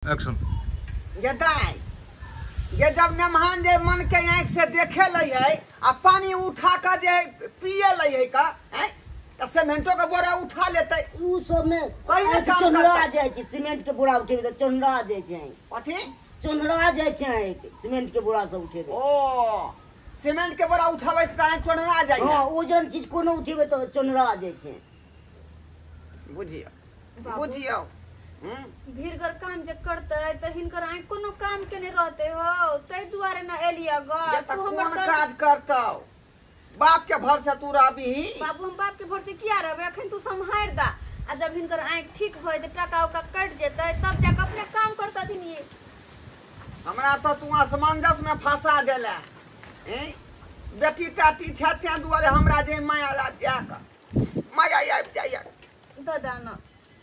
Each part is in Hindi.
एक्शन ये जब नमहान जे मन के आँख से देखे लई है आ पानी उठा कर जे पिए लई है का त सीमेंटो के बोरा उठा लेते उ सब में पहिले काम चोनरा करता। जाय छै सीमेंट के बोरा उठेबे त चोनरा जाय छै कथी चोनरा जाय छै सीमेंट के बोरा सब उठेबे ओ सीमेंट के बोरा उठावे त चोनरा जाई हां ओजन चीज कोनो उठेबे त चोनरा जाय छै बुझियो बुझियो भीड़गर काम जे करते त हिनकर आँख कोनो काम के नहीं रहते हो तै दुआरे न एलिया ग ये त तू कोन हमर काज करतौ बाप के भर से तू रहबी बाबू हम बाप के भर से किया रहबे अखन तू संहार दा आ जब हिनकर आँख ठीक भय त टका उका कट जेतै तब जाके अपने काम करतथिन ये हमरा त तू असमंजस में फंसा देला बेटी टाटी छत्या दुआरे हमरा जे माया लाग जाक माया आबि जाइया दादा न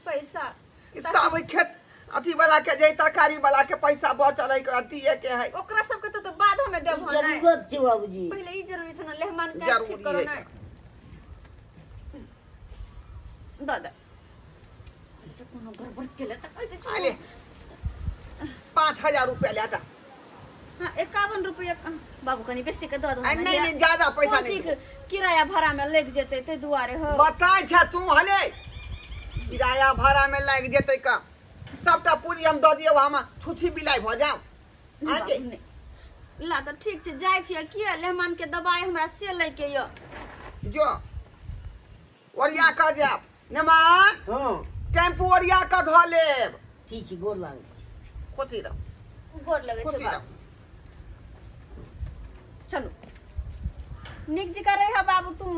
पैसा सब खेत अथी वाला के जे तरकारी वाला के पैसा बचल है ओकरा दिए के है ओकरा सब के तो बाद हमें देब हो नहीं जरूरत छै बाबूजी पहले ई जरूरी छ न लेहमान का जरूरी ठीक करो है। ना दादा कोनो गड़बड़ केले त कहते आले 5000 रुपया ले जा हां 51 रुपया बाबू कनी बेसी के द दो नहीं नहीं ज्यादा पैसा नहीं किराया भाड़ा में लग जेते ते दुआरे हो बताय छ तू हले किराया भाड़ा में लग जेतै का सबटा पूरी हम द दियौ हम छुछी बिलाई भ जाऊ आजे ला त ठीक छै जाय छियै किया लेहमान के दवाई हमरा से ले के य जो ओरिया क जाब नमान हां टेम्पू ओरिया क ध लेब ठीक छै गोर लाग खुशी रह गोर लगे खुशी छै रह बाबू चलो निक जी करे है बाबू तू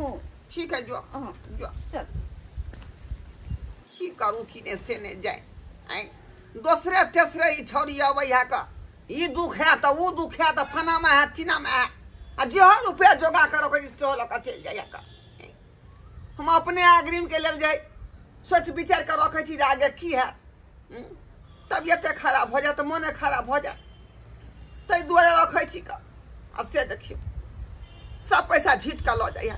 ठीक है जो हां जो चल की करू कि ने से ने जाए आई दूसरे तेसरे ई छोरी अबै है का ई दुख है त वो दुख है त फना में है तीना में है आ जो रुपया जोगा करो के से होला का चल जाए का हम अपने अग्रिम के लेल जाए सोच विचार कर रखे छी आगे की है तबियत खराब हो जाए त मन खराब हो जाए तै दुआरे रखे छी का आ से देखियो सब पैसा झीट का ल जाए